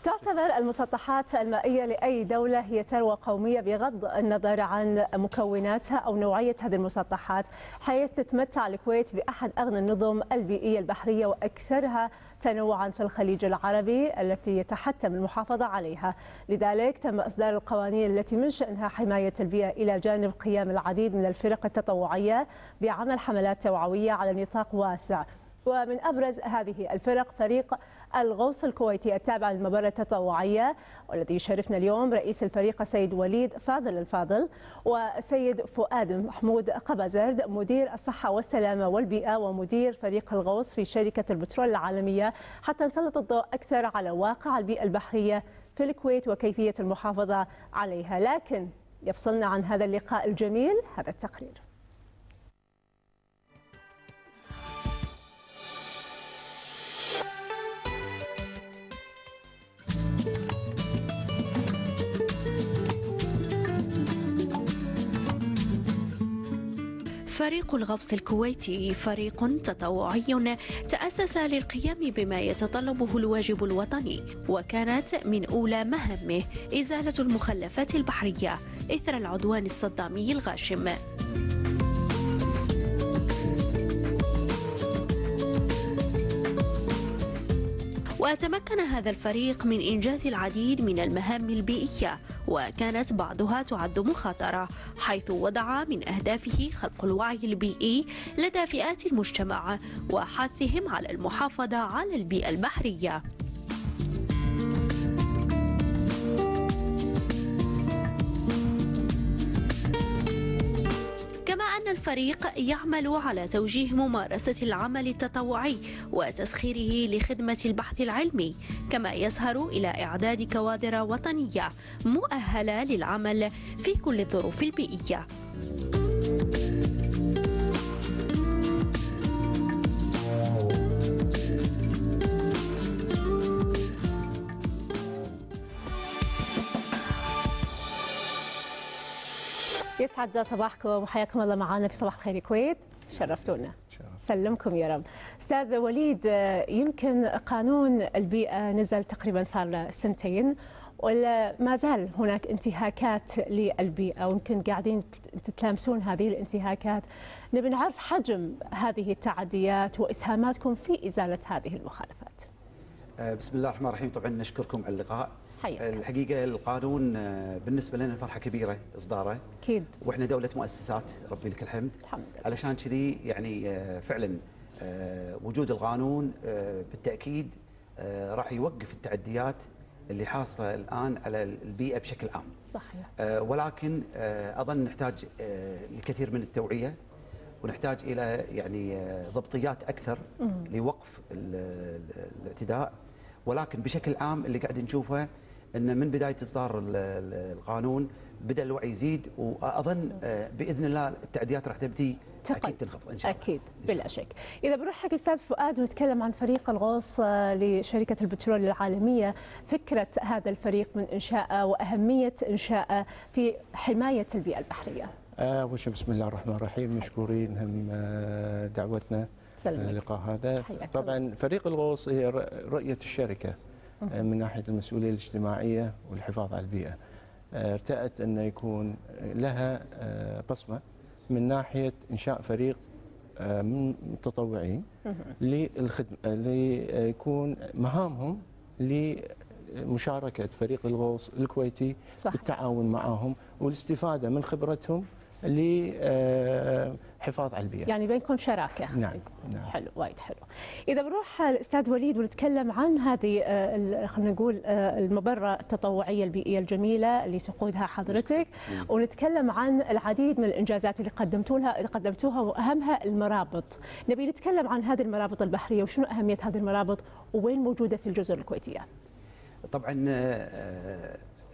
تعتبر المسطحات المائية لأي دولة هي ثروة قومية بغض النظر عن مكوناتها أو نوعية هذه المسطحات، حيث تتمتع الكويت بأحد أغنى النظم البيئية البحرية وأكثرها تنوعا في الخليج العربي التي يتحتم المحافظة عليها. لذلك تم إصدار القوانين التي من شأنها حماية البيئة إلى جانب قيام العديد من الفرق التطوعية بعمل حملات توعوية على نطاق واسع. ومن أبرز هذه الفرق فريق الغوص الكويتي التابع للمبادرة التطوعية، والذي يشرفنا اليوم رئيس الفريق السيد وليد فاضل الفاضل وسيد فؤاد محمود قبازرد مدير الصحة والسلامة والبيئة ومدير فريق الغوص في شركة البترول العالمية، حتى نسلط الضوء أكثر على واقع البيئة البحرية في الكويت وكيفية المحافظة عليها. لكن يفصلنا عن هذا اللقاء الجميل هذا التقرير. فريق الغوص الكويتي فريق تطوعي تأسس للقيام بما يتطلبه الواجب الوطني، وكانت من أولى مهامه إزالة المخلفات البحرية إثر العدوان الصدامي الغاشم. وتمكن هذا الفريق من إنجاز العديد من المهام البيئية، وكانت بعضها تعد مخاطرة، حيث وضع من أهدافه خلق الوعي البيئي لدى فئات المجتمع وحثهم على المحافظة على البيئة البحرية. كما أن الفريق يعمل على توجيه ممارسة العمل التطوعي وتسخيره لخدمة البحث العلمي، كما يسهر إلى إعداد كوادر وطنية مؤهلة للعمل في كل الظروف البيئية. يسعد صباحكم وحياكم الله معنا في صباح الخير الكويت، شرفتونا. سلمكم يا رب. استاذ وليد، يمكن قانون البيئة نزل تقريبا صار سنتين ولا ما زال هناك انتهاكات للبيئة، ويمكن قاعدين تتلامسون هذه الانتهاكات. نبي نعرف حجم هذه التعديات وإسهاماتكم في إزالة هذه المخالفات. بسم الله الرحمن الرحيم. طبعا نشكركم على اللقاء. حياك. الحقيقة القانون بالنسبة لنا فرحة كبيرة إصداره. أكيد. وإحنا دولة مؤسسات ربي لك الحمد. الحمد لله. علشان كذي يعني فعلا وجود القانون بالتأكيد راح يوقف التعديات اللي حاصلة الآن على البيئة بشكل عام. صحيح. ولكن أظن نحتاج لكثير من التوعية، ونحتاج إلى يعني ضبطيات أكثر لوقف الاعتداء. ولكن بشكل عام اللي قاعد نشوفه ان من بدايه اصدار القانون بدا الوعي يزيد، واظن باذن الله التعديات راح تبدي اكيد تنخفض ان شاء الله. اكيد بلا شك. اذا بنروح حق استاذ فؤاد ونتكلم عن فريق الغوص لشركه البترول العالميه، فكره هذا الفريق من انشائه واهميه انشائه في حمايه البيئه البحريه. أول شيء بسم الله الرحمن الرحيم، مشكورين هم دعوتنا اللقاء هذا. طبعا فريق الغوص هي رؤية الشركة من ناحية المسؤولية الاجتماعية والحفاظ على البيئة. ارتأت أن يكون لها بصمة من ناحية إنشاء فريق من متطوعين للخدمة، ليكون مهامهم لمشاركة فريق الغوص الكويتي بالتعاون معهم والاستفادة من خبرتهم لحفاظ على البيئة. يعني بينكم شراكة. نعم. حلو، وايد حلو. إذا بنروح الأستاذ وليد ونتكلم عن هذه خلينا نقول المبادرة التطوعية البيئية الجميلة اللي تقودها حضرتك، ونتكلم عن العديد من الإنجازات اللي قدمتوها وأهمها المرابط. نبي نتكلم عن هذه المرابط البحرية وشنو أهمية هذه المرابط وين موجودة في الجزر الكويتية. طبعا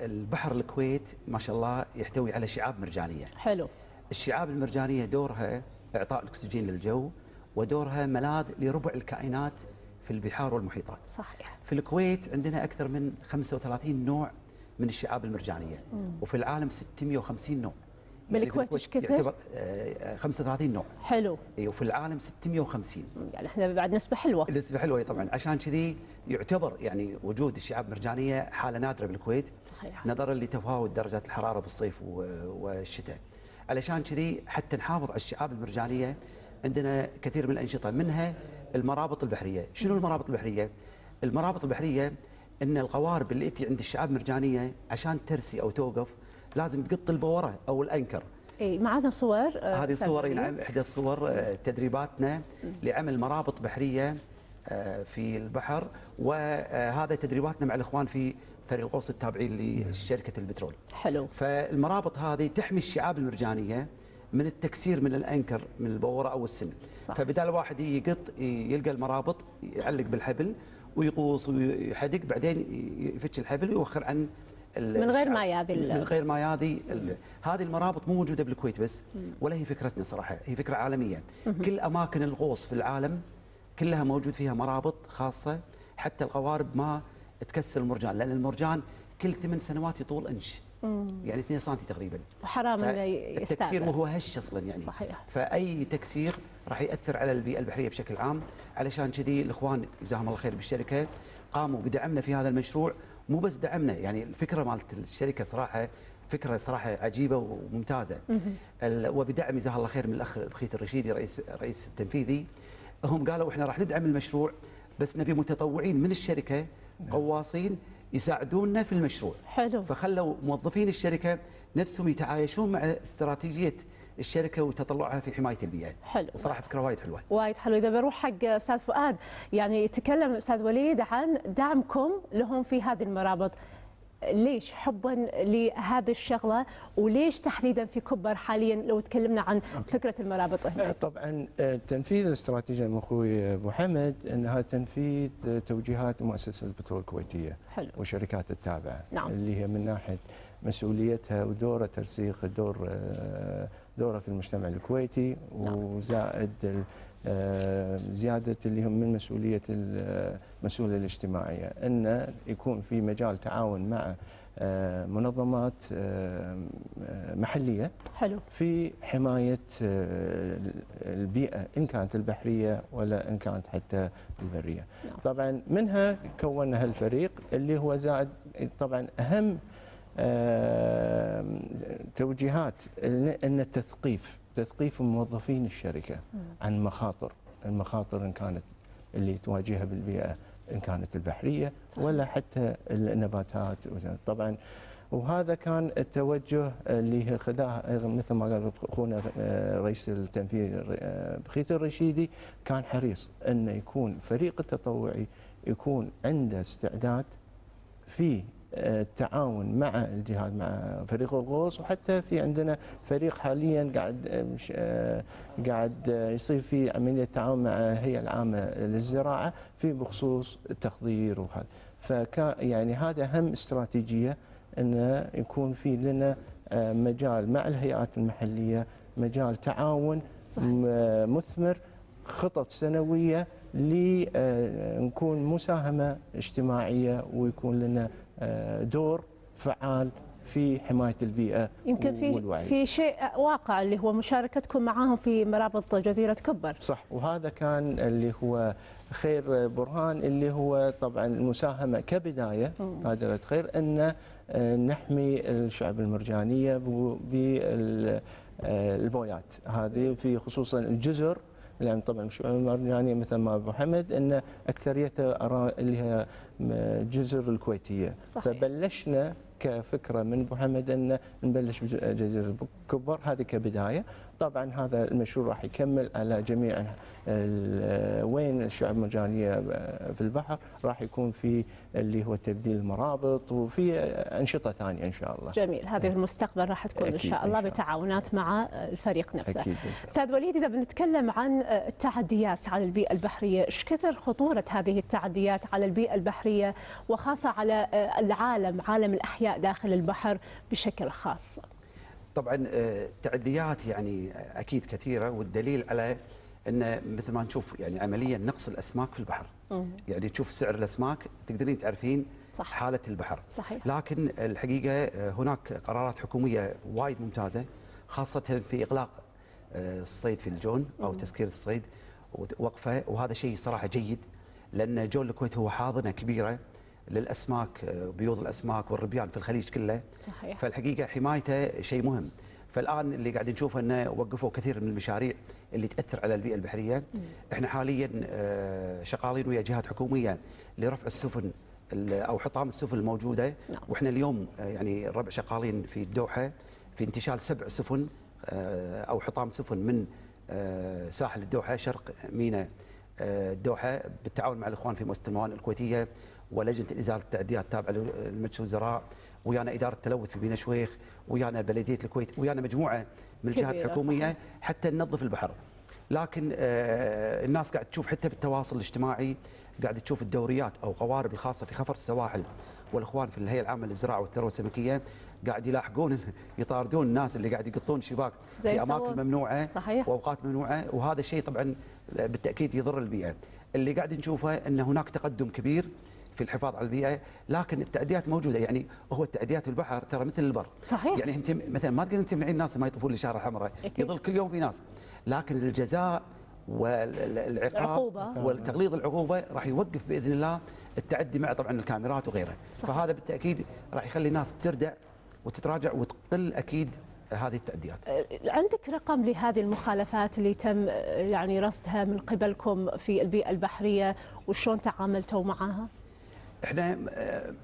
البحر الكويت ما شاء الله يحتوي على شعاب مرجانية. حلو. الشعاب المرجانية دورها إعطاء الأكسجين للجو، ودورها ملاذ لربع الكائنات في البحار والمحيطات. صحيح. في الكويت عندنا أكثر من 35 نوع من الشعاب المرجانية، وفي العالم 650 نوع. بالكويت ايش كثر؟ يعتبر 35 نوع. حلو. وفي العالم 650. يعني احنا بعد نسبه حلوه. نسبه حلوه طبعا، عشان كذي يعتبر يعني وجود الشعاب المرجانيه حاله نادره بالكويت. صحيح. نظرا لتفاوت درجات الحراره بالصيف والشتاء. علشان كذي حتى نحافظ على الشعاب المرجانيه عندنا كثير من الانشطه، منها المرابط البحريه. شنو المرابط البحريه؟ المرابط البحريه ان القوارب اللي تجي عند الشعاب المرجانيه عشان ترسي او توقف لازم تقط البوره او الانكر. اي معنا صور. هذه الصور نعم، احدى الصور تدريباتنا لعمل مرابط بحريه في البحر، وهذا تدريباتنا مع الاخوان في فريق الغوص التابعين لشركه البترول. حلو. فالمرابط هذه تحمي الشعاب المرجانيه من التكسير من الانكر من البوره او السن. صح. فبدال واحد يقط يلقى المرابط يعلق بالحبل ويغوص ويحدق، بعدين يفتش الحبل ويوخر عن من غير ما ياذي من غير ما ياذي. هذه المرابط مو موجوده بالكويت بس، ولا هي فكرتنا صراحه، هي فكره عالميه. كل اماكن الغوص في العالم كلها موجود فيها مرابط خاصه، حتى القوارب ما تكسر المرجان، لان المرجان كل 8 سنوات يطول انش. يعني 2 سم تقريبا. وحرام انه يستأذن. التكسير وهو هش اصلا يعني. صحيح. فاي تكسير راح ياثر على البيئه البحريه بشكل عام، علشان كذي الاخوان جزاهم الله خير بالشركه قاموا بدعمنا في هذا المشروع. مو بس دعمنا، يعني الفكره مالت الشركه صراحه فكره صراحه عجيبه وممتازه. وبدعم جزاه الله خير من الاخ بخيت الرشيدي رئيس التنفيذي. هم قالوا احنا راح ندعم المشروع بس نبي متطوعين من الشركه غواصين يساعدونا في المشروع. حلو. فخلوا موظفين الشركه نفسهم يتعايشون مع استراتيجيه الشركه وتطلعها في حمايه البيئه. حلو. صراحه فكره وايد حلوه. وايد حلو. اذا بروح حق استاذ فؤاد، يعني يتكلم استاذ وليد عن دعمكم لهم في هذه المرابط. ليش حبا لهذه الشغله، وليش تحديدا في كبر حاليا لو تكلمنا عن فكره المرابط هنا؟ طبعا تنفيذ الاستراتيجيه من اخوي ابو حمد انها تنفيذ توجيهات مؤسسه البترول الكويتيه. حلو. والشركات التابعه. نعم. اللي هي من ناحيه مسؤوليتها ودورها ترسيخ دوره في المجتمع الكويتي. نعم. وزائد زياده اللي هم من مسؤوليه المسؤوليه الاجتماعيه، ان يكون في مجال تعاون مع منظمات محليه. حلو. في حمايه البيئه ان كانت البحريه ولا ان كانت حتى البريه. نعم. طبعا منها كونا هالفريق اللي هو زائد طبعا اهم توجيهات ان تثقيف موظفين الشركه عن المخاطر ان كانت اللي تواجهها بالبيئه، ان كانت البحريه صحيح. ولا حتى النباتات طبعا. وهذا كان التوجه اللي خذاه مثل ما قال اخونا رئيس التنفيذ بخيت الرشيدي، كان حريص انه يكون فريق التطوعي يكون عنده استعداد في التعاون مع الجهات، مع فريق الغوص. وحتى في عندنا فريق حاليا قاعد يصير في عمليه تعاون مع الهيئه العامه للزراعه في بخصوص التخضير وهذا. فكان يعني هذا اهم استراتيجيه، انه يكون في لنا مجال مع الهيئات المحليه، مجال تعاون صحيح. مثمر، خطط سنويه لنكون مساهمه اجتماعيه ويكون لنا دور فعال في حماية البيئة. يمكن في شيء واقع اللي هو مشاركتكم معاهم في مرابط جزيرة كبر. صح. وهذا كان اللي هو خير برهان، اللي هو طبعا المساهمة كبداية هذا خير أن نحمي الشعب المرجانية بالبويات هذه، في خصوصا الجزر. يعني طبعا الشعوب المرجانيه مثل ما ابو حمد ان اكثريتها اللي هي جزر الكويتيه. صحيح. فبلشنا كفكره من ابو حمد ان نبلش بجزيره كبر هذه كبدايه. طبعا هذا المشروع راح يكمل على جميع وين الشعب المرجانيه في البحر، راح يكون في اللي هو تبديل المرابط وفي انشطه ثانيه ان شاء الله. جميل. هذه في المستقبل راح تكون ان شاء الله بتعاونات مع الفريق نفسه. أكيد. استاذ وليد، اذا بنتكلم عن التعديات على البيئه البحريه، ايش كثر خطوره هذه التعديات على البيئه البحريه وخاصه على العالم، عالم الاحياء داخل البحر بشكل خاص؟ طبعا التعديات يعني اكيد كثيره، والدليل على ان مثل ما نشوف يعني عمليا نقص الاسماك في البحر. يعني تشوف سعر الاسماك تقدرين تعرفين صح. حاله البحر. صحيح. لكن الحقيقه هناك قرارات حكوميه وايد ممتازه، خاصه في اغلاق الصيد في الجون او تسكير الصيد ووقفه، وهذا شيء صراحه جيد، لان جون الكويت هو حاضنه كبيره للاسماك، بيوض الاسماك والربيان في الخليج كله. صحيح. فالحقيقه حمايته شيء مهم. فالان اللي قاعدين نشوفه انه وقفوا كثير من المشاريع اللي تاثر على البيئه البحريه. احنا حاليا شغالين ويا جهات حكوميه لرفع السفن او حطام السفن الموجوده. نعم. واحنا اليوم يعني الربع شغالين في الدوحه في انتشال 7 سفن او حطام سفن من ساحل الدوحه شرق ميناء الدوحه بالتعاون مع الاخوان في مؤسسه الموانئ الكويتيه ولجنه ازاله التعديات التابعه لمجلس الوزراء، ويانا اداره التلوث في بني شويخ، ويانا بلديه الكويت، ويانا مجموعه من الجهات الحكوميه. صحيح. حتى ننظف البحر. لكن الناس قاعد تشوف حتى بالتواصل الاجتماعي قاعد تشوف الدوريات او قوارب الخاصه في خفر السواحل، والاخوان في الهيئه العامه للزراعه والثروه السمكيه قاعد يلاحقون يطاردون الناس اللي قاعد يقطون شباك في اماكن ممنوعه. صحيح. واوقات ممنوعه، وهذا الشيء طبعا بالتاكيد يضر البيئه. اللي قاعد نشوفه ان هناك تقدم كبير في الحفاظ على البيئه، لكن التعديات موجوده. يعني هو التعديات في البحر ترى مثل البر. صحيح. يعني انت مثلا ما تقدر تمنعين الناس ما يطوفون الاشاره الحمراء، يظل كل يوم في ناس، لكن الجزاء والعقاب والتغليظ العقوبه راح يوقف باذن الله التعدي مع طبعا الكاميرات وغيره. صحيح. فهذا بالتاكيد راح يخلي الناس تردع وتتراجع وتقل اكيد هذه التعديات. عندك رقم لهذه المخالفات اللي تم يعني رصدها من قبلكم في البيئه البحريه وشلون تعاملتوا معها؟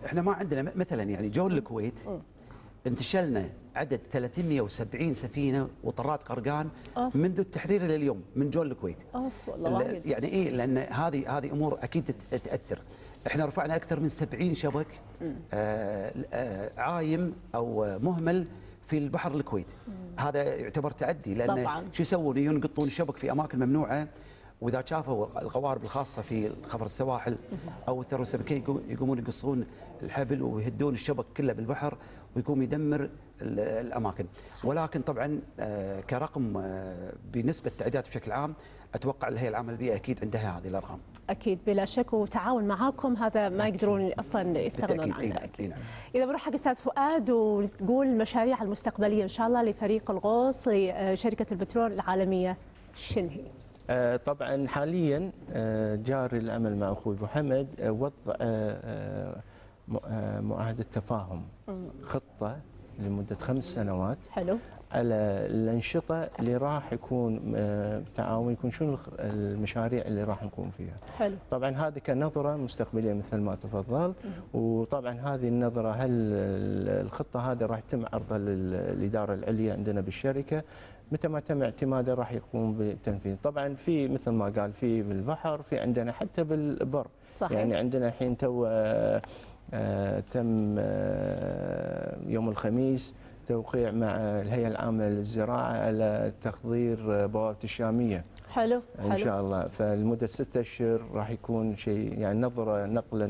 احنا ما عندنا مثلا يعني جون الكويت انتشلنا عدد 370 سفينه وطرات قرقان منذ التحرير الى اليوم من جون الكويت. والله يعني ايه، لان هذه امور اكيد تاثر. احنا رفعنا اكثر من 70 شبك عايم او مهمل في البحر الكويت. هذا يعتبر تعدي، لان شو يسوون؟ ينقطون الشبك في اماكن ممنوعه، واذا شافوا القوارب الخاصه في خفر السواحل او الثروه السمكيه يقومون يقصون الحبل ويهدون الشبك كله بالبحر ويقوم يدمر الاماكن. ولكن طبعا كرقم بنسبه التعديات بشكل عام اتوقع الهيئه العامه للبيئه اكيد عندها هذه الارقام. اكيد بلا شك، وتعاون معاكم هذا ما يقدرون اصلا يستغنون عنه. اكيد. اذا بنروح حق استاذ فؤاد وتقول المشاريع المستقبليه ان شاء الله لفريق الغوص لشركه البترول العالميه شنو هي؟ طبعا حاليا جاري العمل مع اخوي ابو حمد وضع معاهده تفاهم، خطه لمده 5 سنوات. حلو. على الانشطه اللي راح يكون بالتعاون، يكون شنو المشاريع اللي راح نقوم فيها. حلو. طبعا هذه كنظره مستقبليه مثل ما تفضلت، وطبعا هذه النظره هل الخطه هذه راح يتم عرضها للاداره العليا عندنا بالشركه، متى ما تم اعتماده راح يقوم بالتنفيذ. طبعا في مثل ما قال في بالبحر، في عندنا حتى بالبر. صحيح. يعني عندنا الحين تو تم يوم الخميس توقيع مع الهيئه العامه للزراعه على تخضير بوابه الشاميه. حلو. ان شاء الله. فلمده 6 اشهر راح يكون شيء يعني نقله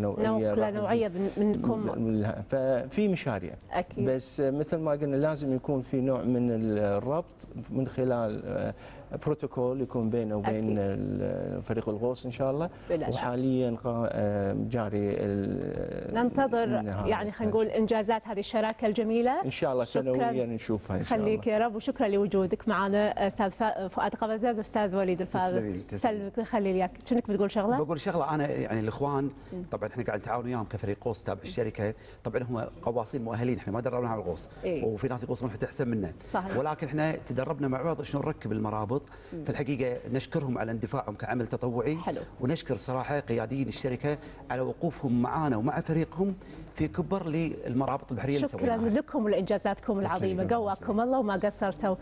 نوعيه منكم. ففي مشاريع اكيد، بس مثل ما قلنا لازم يكون في نوع من الربط من خلال بروتوكول يكون بينه وبين فريق الغوص ان شاء الله. وحاليا جاري ننتظر يعني خلينا نقول انجازات هذه الشراكه الجميله ان شاء الله سنويا نشوفها ان شاء الله. خليك يا رب، وشكرا لوجودك معنا استاذ فؤاد قفزه والاستاذ وليد الفاضل. سلمك ويخلي لي اياك. شنك بتقول شغله؟ بقول شغله. انا يعني الاخوان طبعا احنا قاعد نتعاون وياهم كفريق غوص تابع الشركه، طبعا هم غواصين مؤهلين، احنا ما دربنا على الغوص. وفي ناس يغوصون حتى احسن منا. صحيح. ولكن احنا تدربنا مع بعض شلون نركب المرابط. في الحقيقه نشكرهم على اندفاعهم كعمل تطوعي. حلو. ونشكر صراحه قياديين الشركه على وقوفهم معنا ومع فريقهم في كبر للمرابط البحريه اللي سويناها. شكرا لكم ولانجازاتكم العظيمه، قواكم الله وما قصرتوا.